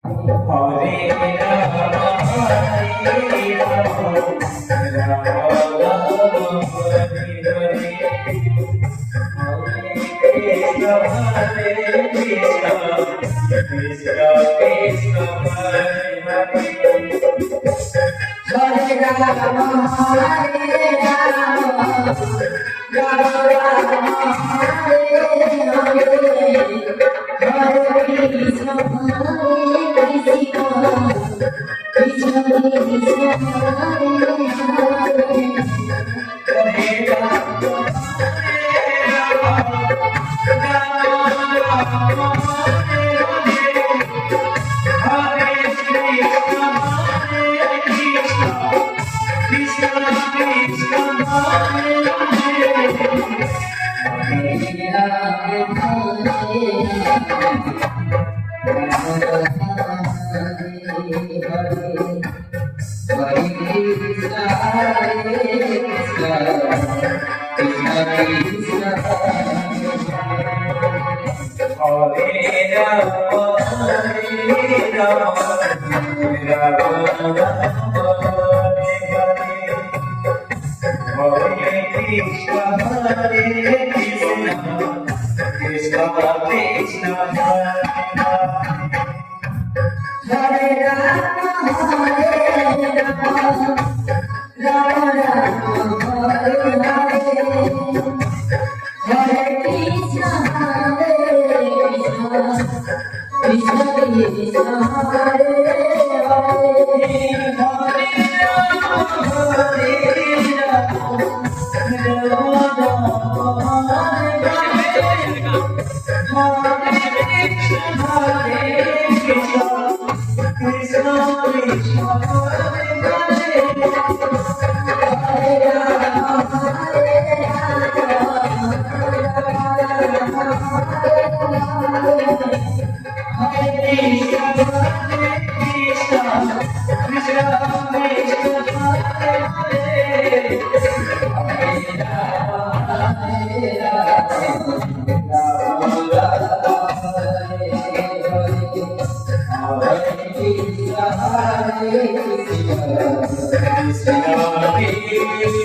Hare Rama, Hare Rama, Rama Rama, Hare Hare. Krishna Hare Krishna, Krishna Krishna Hare Hare. Hare Rama, Hare Rama, Rama Rama, Hare Hare. Hare Krishna, Hare Krishna, Krishna Krishna, Hare Hare. Hare Rama, Hare